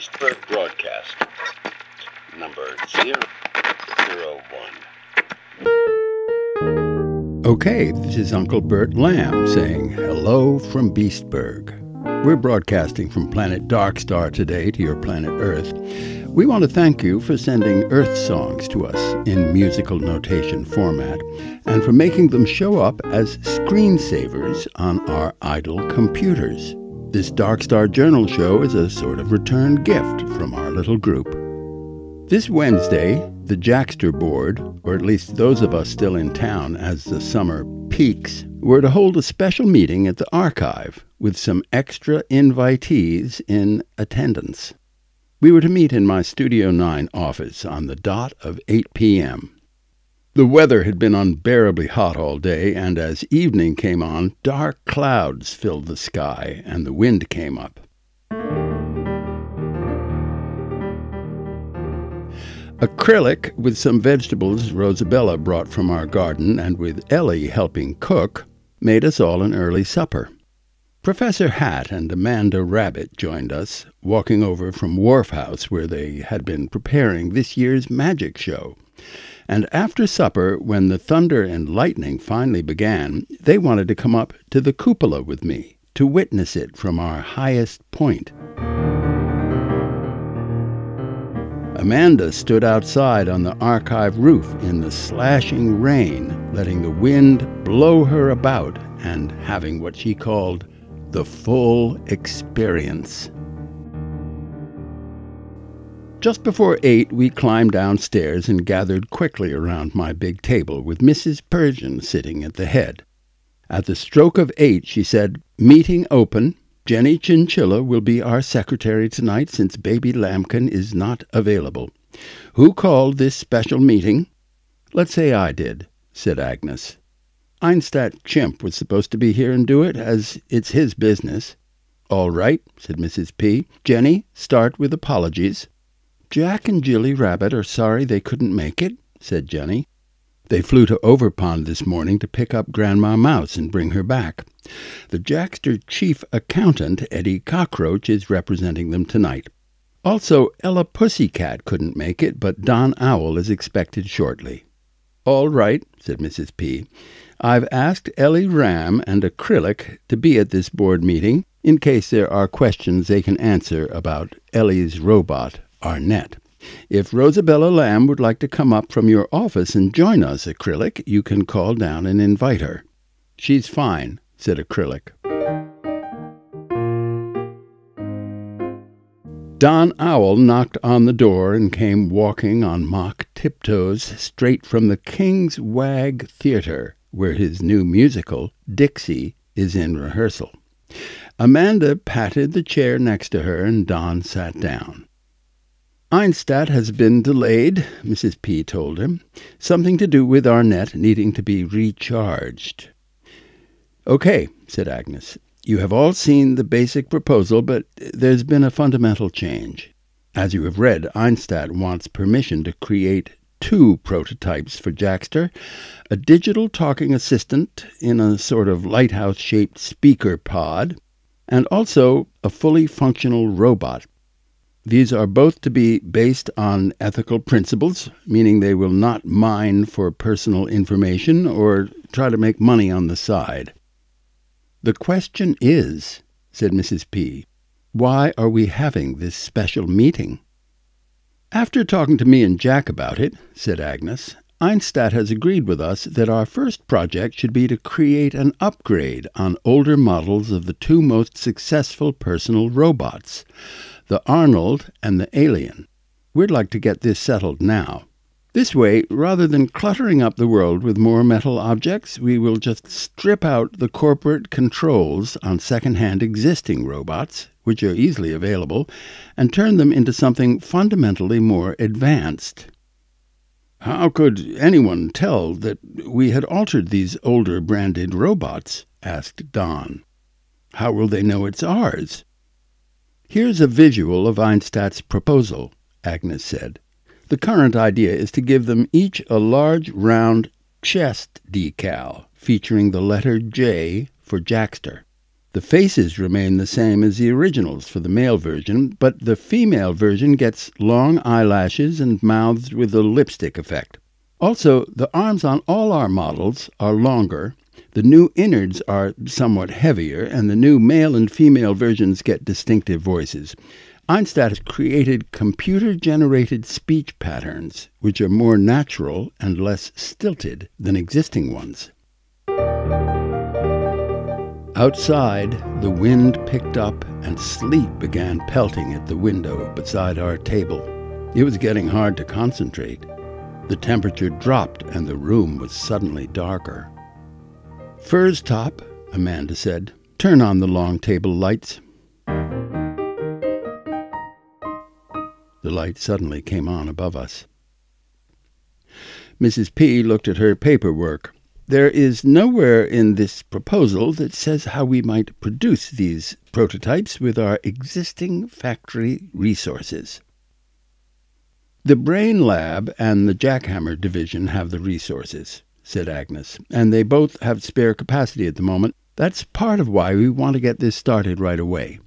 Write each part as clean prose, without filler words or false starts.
Beastburg broadcast number 001. Okay, this is Uncle Bert Lamb saying hello from Beastburg. We're broadcasting from planet Darkstar today to your planet Earth. We want to thank you for sending Earth songs to us in musical notation format and for making them show up as screensavers on our idle computers. This Darkstar Journal show is a sort of return gift from our little group. This Wednesday, the Jackster Board, or at least those of us still in town as the summer peaks, were to hold a special meeting at the archive with some extra invitees in attendance. We were to meet in my Studio 9 office on the dot of 8 p.m. The weather had been unbearably hot all day, and as evening came on, dark clouds filled the sky, and the wind came up. Acrylic with some vegetables Rosabella brought from our garden, and with Ellie helping cook, made us all an early supper. Professor Hat and Amanda Rabbit joined us, walking over from Wharf House, where they had been preparing this year's magic show. And after supper, when the thunder and lightning finally began, they wanted to come up to the cupola with me, to witness it from our highest point. Amanda stood outside on the archive roof in the slashing rain, letting the wind blow her about and having what she called the full experience. Just before 8, we climbed downstairs and gathered quickly around my big table with Mrs. Persian sitting at the head. At the stroke of 8, she said, "Meeting open. Jenny Chinchilla will be our secretary tonight since baby Lambkin is not available. Who called this special meeting?" "Let's say I did," said Agnes. "Einstadt Chimp was supposed to be here and do it, as it's his business." "All right," said Mrs. P. "Jenny, start with apologies." "Jack and Jilly Rabbit are sorry they couldn't make it," said Jenny. "They flew to Overpond this morning to pick up Grandma Mouse and bring her back. The Jackster chief accountant, Eddie Cockroach, is representing them tonight. Also, Ella Pussycat couldn't make it, but Don Owl is expected shortly." "All right," said Mrs. P. "I've asked Ellie Ram and Acrylic to be at this board meeting in case there are questions they can answer about Ellie's robot, Arnett. If Rosabella Lamb would like to come up from your office and join us, Acrylic, you can call down and invite her." "She's fine," said Acrylic. Don Owl knocked on the door and came walking on mock tiptoes straight from the King's Wag Theatre, where his new musical, Dixie, is in rehearsal. Amanda patted the chair next to her, and Don sat down. "Einstadt has been delayed," Mrs. P. told him. "Something to do with Arnett needing to be recharged." "Okay," said Agnes. "You have all seen the basic proposal, but there's been a fundamental change. As you have read, Einstadt wants permission to create 2 prototypes for Jackster, a digital talking assistant in a sort of lighthouse-shaped speaker pod, and also a fully functional robot. These are both to be based on ethical principles, meaning they will not mine for personal information or try to make money on the side." "The question is," said Mrs. P., "why are we having this special meeting?" "After talking to me and Jack about it," said Agnes, "Einstadt has agreed with us that our first project should be to create an upgrade on older models of the 2 most successful personal robots, the Arnold and the Alien. We'd like to get this settled now. This way, rather than cluttering up the world with more metal objects, we will just strip out the corporate controls on second-hand existing robots, which are easily available, and turn them into something fundamentally more advanced." "How could anyone tell that we had altered these older branded robots?" asked Don. "How will they know it's ours?" "Here's a visual of Einstadt's proposal," Agnes said. "The current idea is to give them each a large, round chest decal featuring the letter J for Jackster. The faces remain the same as the originals for the male version, but the female version gets long eyelashes and mouths with a lipstick effect. Also, the arms on all our models are longer, the new innards are somewhat heavier, and the new male and female versions get distinctive voices. Einstat has created computer-generated speech patterns, which are more natural and less stilted than existing ones. Outside, the wind picked up and sleet began pelting at the window beside our table. It was getting hard to concentrate. The temperature dropped and the room was suddenly darker. "Furs top," Amanda said. "Turn on the long table lights." The light suddenly came on above us. Mrs. P. looked at her paperwork. "There is nowhere in this proposal that says how we might produce these prototypes with our existing factory resources." "The Brain Lab and the Jackhammer Division have the resources," said Agnes, "and they both have spare capacity at the moment. That's part of why we want to get this started right away.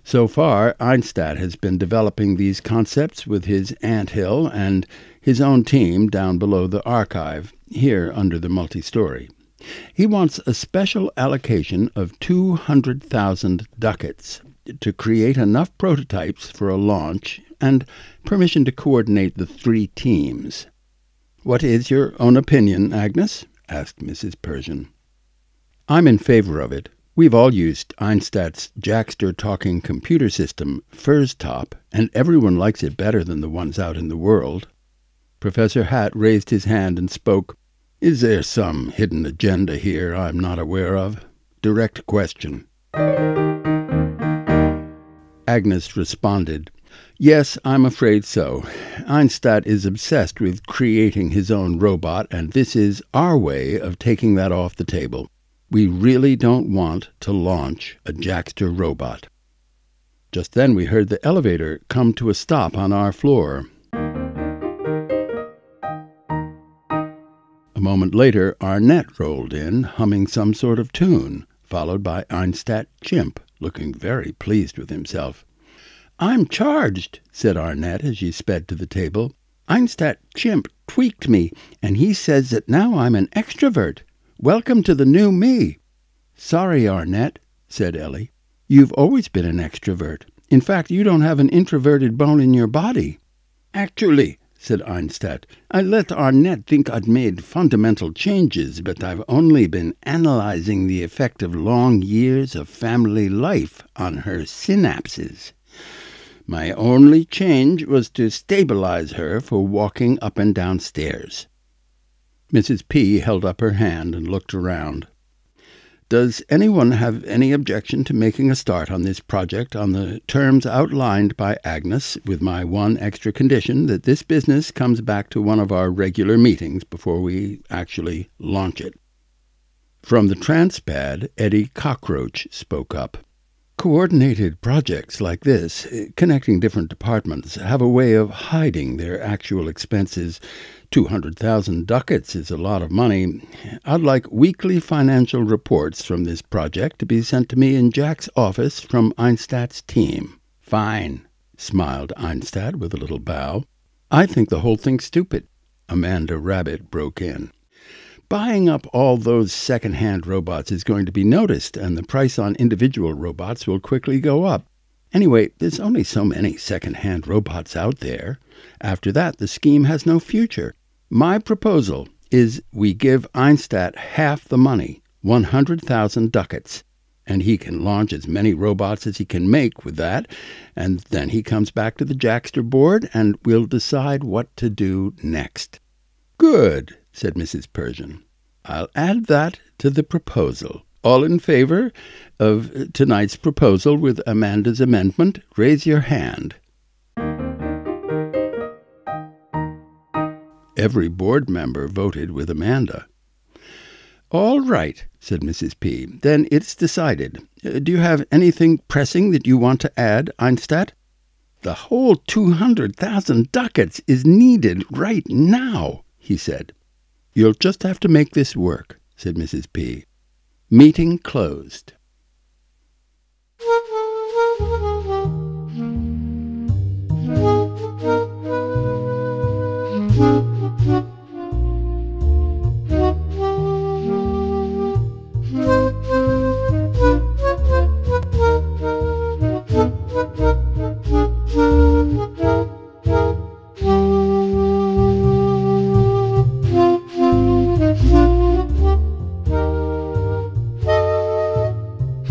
So far, Einstat has been developing these concepts with his anthill and his own team down below the archive, here under the multi-story. He wants a special allocation of 200,000 ducats to create enough prototypes for a launch and permission to coordinate the 3 teams. "What is your own opinion, Agnes?" asked Mrs. Persian. "I'm in favor of it. We've all used Einstat's Jackster talking computer system, Furs Top, and everyone likes it better than the ones out in the world." Professor Hatt raised his hand and spoke. "Is there some hidden agenda here I'm not aware of? Direct question." Agnes responded, "Yes, I'm afraid so. Einstat is obsessed with creating his own robot, and this is our way of taking that off the table. We really don't want to launch a Jackster robot." Just then we heard the elevator come to a stop on our floor. A moment later, Arnett rolled in, humming some sort of tune, followed by Einstat Chimp, looking very pleased with himself. "I'm charged," said Arnett as she sped to the table. "Einstat Chimp tweaked me, and he says that now I'm an extrovert. Welcome to the new me." "Sorry, Arnett," said Ellie. "You've always been an extrovert. In fact, you don't have an introverted bone in your body." "Actually," said Einstat, "I let Arnett think I'd made fundamental changes, but I've only been analyzing the effect of long years of family life on her synapses. My only change was to stabilize her for walking up and down stairs." Mrs. P. held up her hand and looked around. "Does anyone have any objection to making a start on this project on the terms outlined by Agnes, with my one extra condition that this business comes back to one of our regular meetings before we actually launch it?" From the transpad, Eddie Cockroach spoke up. "Coordinated projects like this, connecting different departments, have a way of hiding their actual expenses. 200,000 ducats is a lot of money. I'd like weekly financial reports from this project to be sent to me in Jack's office from Einstat's team." "Fine," smiled Einstat with a little bow. "I think the whole thing's stupid." Amanda Rabbit broke in. "Buying up all those second-hand robots is going to be noticed, and the price on individual robots will quickly go up. Anyway, there's only so many second-hand robots out there. After that, the scheme has no future. My proposal is we give Einstat half the money, 100,000 ducats, and he can launch as many robots as he can make with that, and then he comes back to the Jackster Board, and we'll decide what to do next." "Good," said Mrs. Persian. "I'll add that to the proposal. All in favor of tonight's proposal with Amanda's amendment, raise your hand." Every board member voted with Amanda. "All right," said Mrs. P. "Then it's decided. Do you have anything pressing that you want to add, Einstat?" "The whole 200,000 ducats is needed right now," he said. "You'll just have to make this work," said Mrs. P. Meeting closed.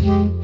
Thank you.